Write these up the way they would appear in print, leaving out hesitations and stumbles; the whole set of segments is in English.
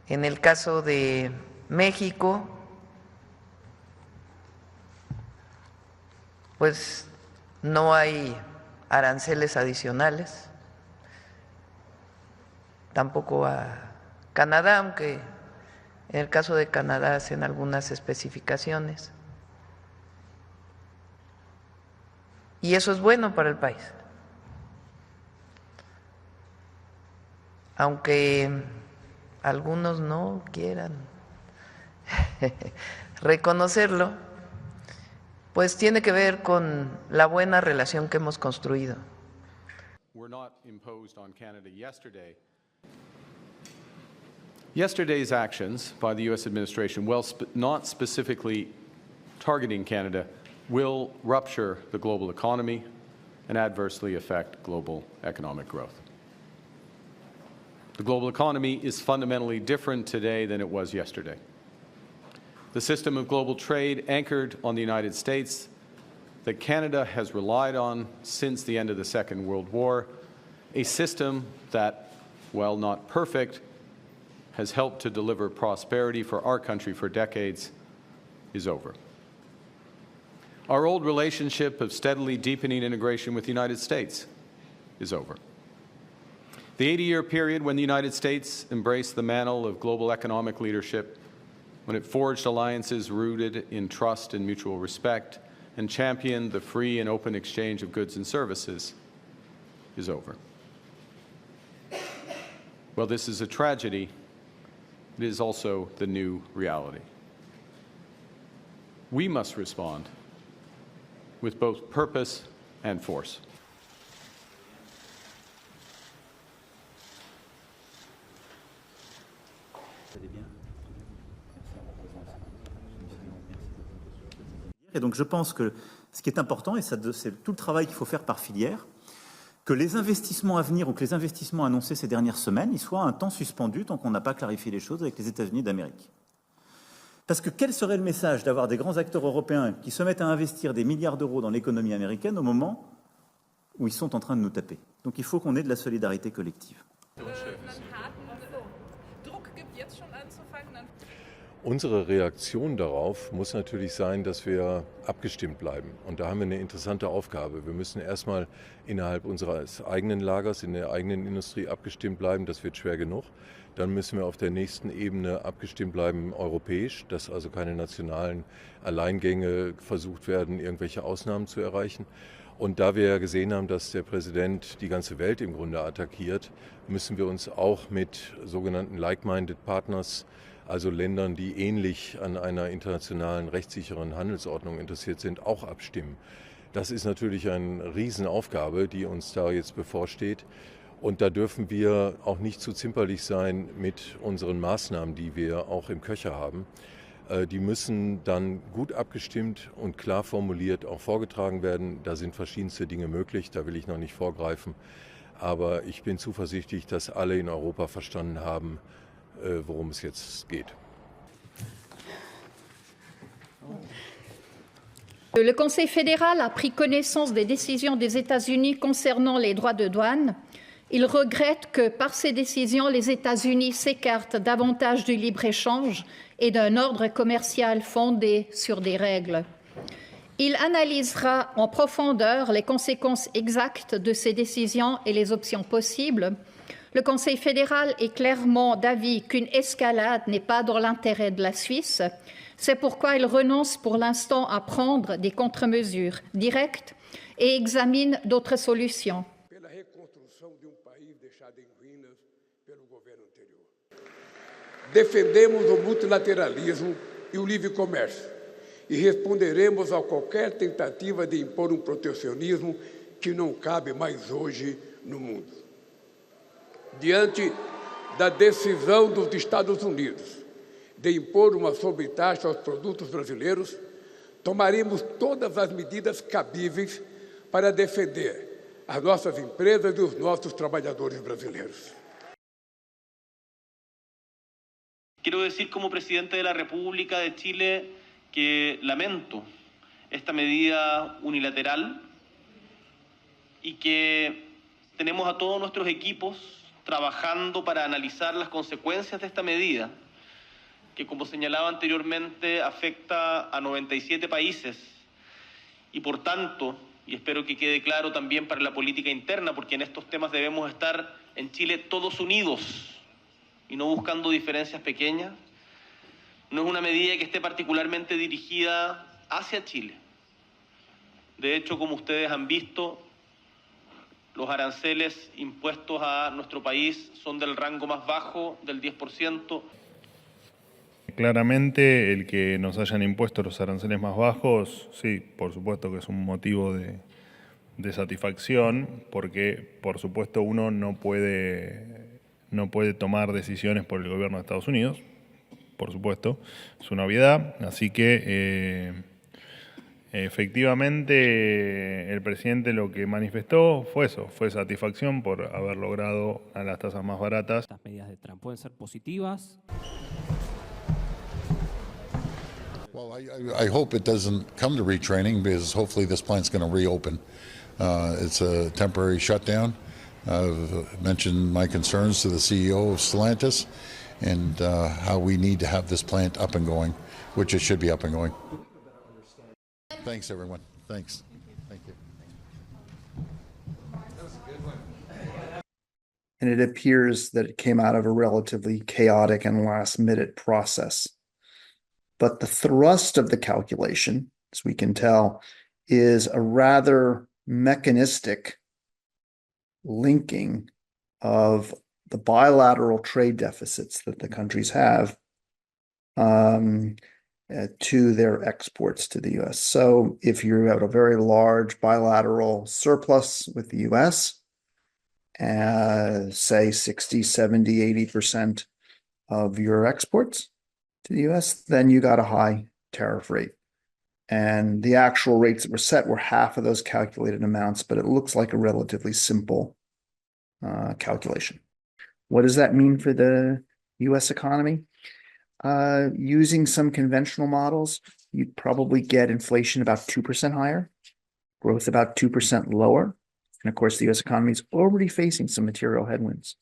En el caso de México, pues no hay aranceles adicionales, tampoco a Canadá, aunque en el caso de Canadá hacen algunas especificaciones. Y eso es bueno para el país. Aunque algunos no quieran reconocerlo, pues tiene que ver con la buena relación que hemos construido. Yesterday's actions by the U.S. administration, while not specifically targeting Canada, will rupture the global economy and adversely affect global economic growth. The global economy is fundamentally different today than it was yesterday. The system of global trade anchored on the United States that Canada has relied on since the end of the Second World War, a system that, while not perfect, has helped to deliver prosperity for our country for decades, is over. Our old relationship of steadily deepening integration with the United States is over. The 80-year period when the United States embraced the mantle of global economic leadership, when it forged alliances rooted in trust and mutual respect, and championed the free and open exchange of goods and services, is over. Well, this is a tragedy. It is also the new reality. We must respond with both purpose and force. Et donc je pense que ce qui est important, et c'est tout le travail qu'il faut faire par filière, que les investissements à venir ou que les investissements annoncés ces dernières semaines, ils soient un temps suspendus tant qu'on n'a pas clarifié les choses avec les États-Unis d'Amérique. Parce que quel serait le message d'avoir des grands acteurs européens qui se mettent à investir des milliards d'euros dans l'économie américaine au moment où ils sont en train de nous taper? Donc il faut qu'on ait de la solidarité collective. Unsere Reaktion darauf muss natürlich sein, dass wir abgestimmt bleiben. Und da haben wir eine interessante Aufgabe. Wir müssen erstmal innerhalb unseres eigenen Lagers, in der eigenen Industrie abgestimmt bleiben. Das wird schwer genug. Dann müssen wir auf der nächsten Ebene abgestimmt bleiben, europäisch, dass also keine nationalen Alleingänge versucht werden, irgendwelche Ausnahmen zu erreichen. Und da wir ja gesehen haben, dass der Präsident die ganze Welt im Grunde attackiert, müssen wir uns auch mit sogenannten like-minded Partners, also Ländern, die ähnlich an einer internationalen rechtssicheren Handelsordnung interessiert sind, auch abstimmen. Das ist natürlich eine Riesenaufgabe, die uns da jetzt bevorsteht. Und da dürfen wir auch nicht zu zimperlich sein mit unseren Maßnahmen, die wir auch im Köcher haben. Die müssen dann gut abgestimmt und klar formuliert auch vorgetragen werden. Da sind verschiedenste Dinge möglich, da will ich noch nicht vorgreifen. Aber ich bin zuversichtlich, dass alle in Europa verstanden haben, worum es jetzt geht. Le Conseil fédéral a pris connaissance des décisions des États-Unis concernant les droits de douane. Il regrette que, par ces décisions, les États-Unis s'écartent davantage du libre-échange et d'un ordre commercial fondé sur des règles. Il analysera en profondeur les conséquences exactes de ces décisions et les options possibles. Le Conseil fédéral est clairement d'avis qu'une escalade n'est pas dans l'intérêt de la Suisse. C'est pourquoi il renonce pour l'instant à prendre des contre-mesures directes et examine d'autres solutions. Defendemos o multilateralismo e o livre comércio e responderemos a qualquer tentativa de impor protecionismo que não cabe mais hoje no mundo. Diante da decisão dos Estados Unidos de impor uma sobretaxa aos produtos brasileiros, tomaremos todas as medidas cabíveis para defender as nossas empresas e os nossos trabalhadores brasileiros. Quiero decir como presidente de la República de Chile que lamento esta medida unilateral y que tenemos a todos nuestros equipos trabajando para analizar las consecuencias de esta medida, que como señalaba anteriormente afecta a 97 países y por tanto, y espero que quede claro también para la política interna, porque en estos temas debemos estar en Chile todos unidos y no buscando diferencias pequeñas, no es una medida que esté particularmente dirigida hacia Chile. De hecho, como ustedes han visto, los aranceles impuestos a nuestro país son del rango más bajo, del 10%. Claramente el que nos hayan impuesto los aranceles más bajos, sí, por supuesto que es un motivo de satisfacción, porque por supuesto uno no puede tomar decisiones por el gobierno de Estados Unidos, por supuesto, es una obviedad, así que efectivamente el presidente lo que manifestó fue eso, fue satisfacción por haber logrado a las tasas más baratas. Estas medidas de Trump pueden ser positivas. Well, I hope it doesn't come to retraining because hopefully this plant's going to reopen. It's a temporary shutdown. I've mentioned my concerns to the CEO of Stellantis and how we need to have this plant up and going, which it should be up and going. Thanks, everyone. Thanks. Thank you. That was a good one. And it appears that it came out of a relatively chaotic and last-minute process. But the thrust of the calculation, as we can tell, is a rather mechanistic linking of the bilateral trade deficits that the countries have to their exports to the US. So if you have a very large bilateral surplus with the US, say 60, 70, 80% of your exports to the US, then you got a high tariff rate. And the actual rates that were set were half of those calculated amounts, but it looks like a relatively simple calculation. What does that mean for the US economy? Using some conventional models, you'd probably get inflation about 2% higher, growth about 2% lower. And of course, the US economy is already facing some material headwinds.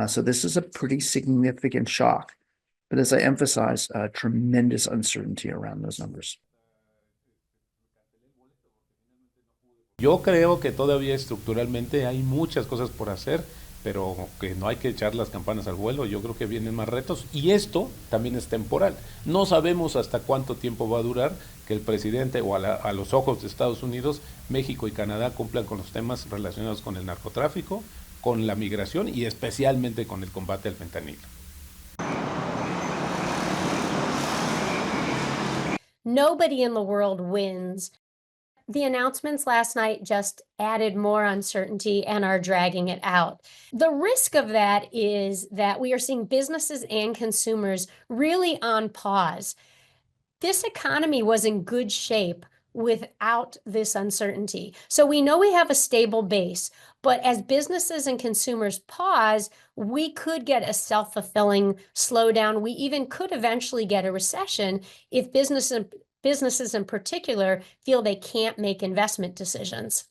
So this is a pretty significant shock. But as I emphasize, tremendous uncertainty around those numbers. Yo creo que todavía estructuralmente hay muchas cosas por hacer, pero que no hay que echar las campanas al vuelo. Yo creo que vienen más retos y esto también es temporal. No sabemos hasta cuánto tiempo va a durar que el presidente o a los ojos de Estados Unidos, México y Canadá cumplan con los temas relacionados con el narcotráfico, con la migración y especialmente con el combate al fentanilo. Nobody in the world wins. The announcements last night just added more uncertainty and are dragging it out. The risk of that is that we are seeing businesses and consumers really on pause. This economy was in good shape without this uncertainty. So we know we have a stable base, but as businesses and consumers pause, we could get a self-fulfilling slowdown. We even could eventually get a recession if businesses in particular feel they can't make investment decisions.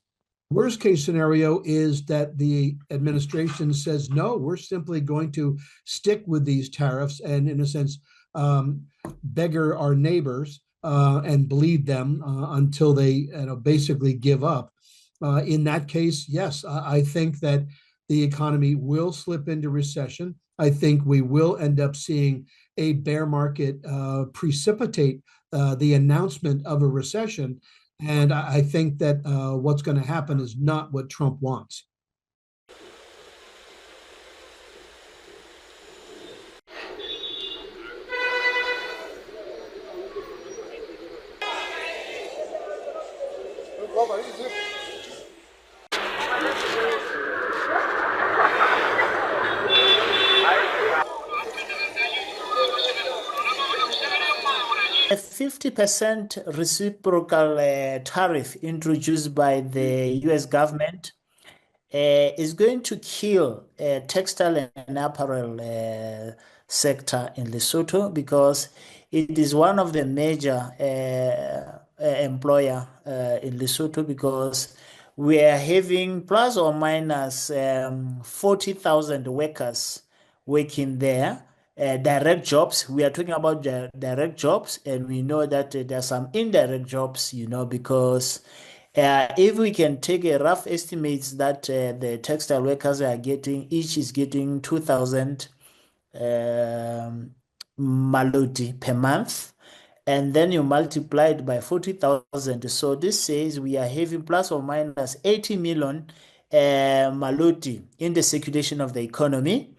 Worst case scenario is that the administration says, no, we're simply going to stick with these tariffs and in a sense, beggar our neighbors and bleed them until they basically give up. In that case, yes, I think that the economy will slip into recession. I think we will end up seeing a bear market precipitate the announcement of a recession. And I think that what's going to happen is not what Trump wants. A 50% reciprocal tariff introduced by the US government is going to kill textile and apparel sector in Lesotho because it is one of the major employer in Lesotho because we are having plus or minus 40,000 workers working there. Direct jobs, we are talking about direct jobs, and we know that there are some indirect jobs, because if we can take a rough estimates that the textile workers are getting, each is getting 2,000 maloti per month, and then you multiply it by 40,000. So this says we are having plus or minus 80 million maloti in the circulation of the economy.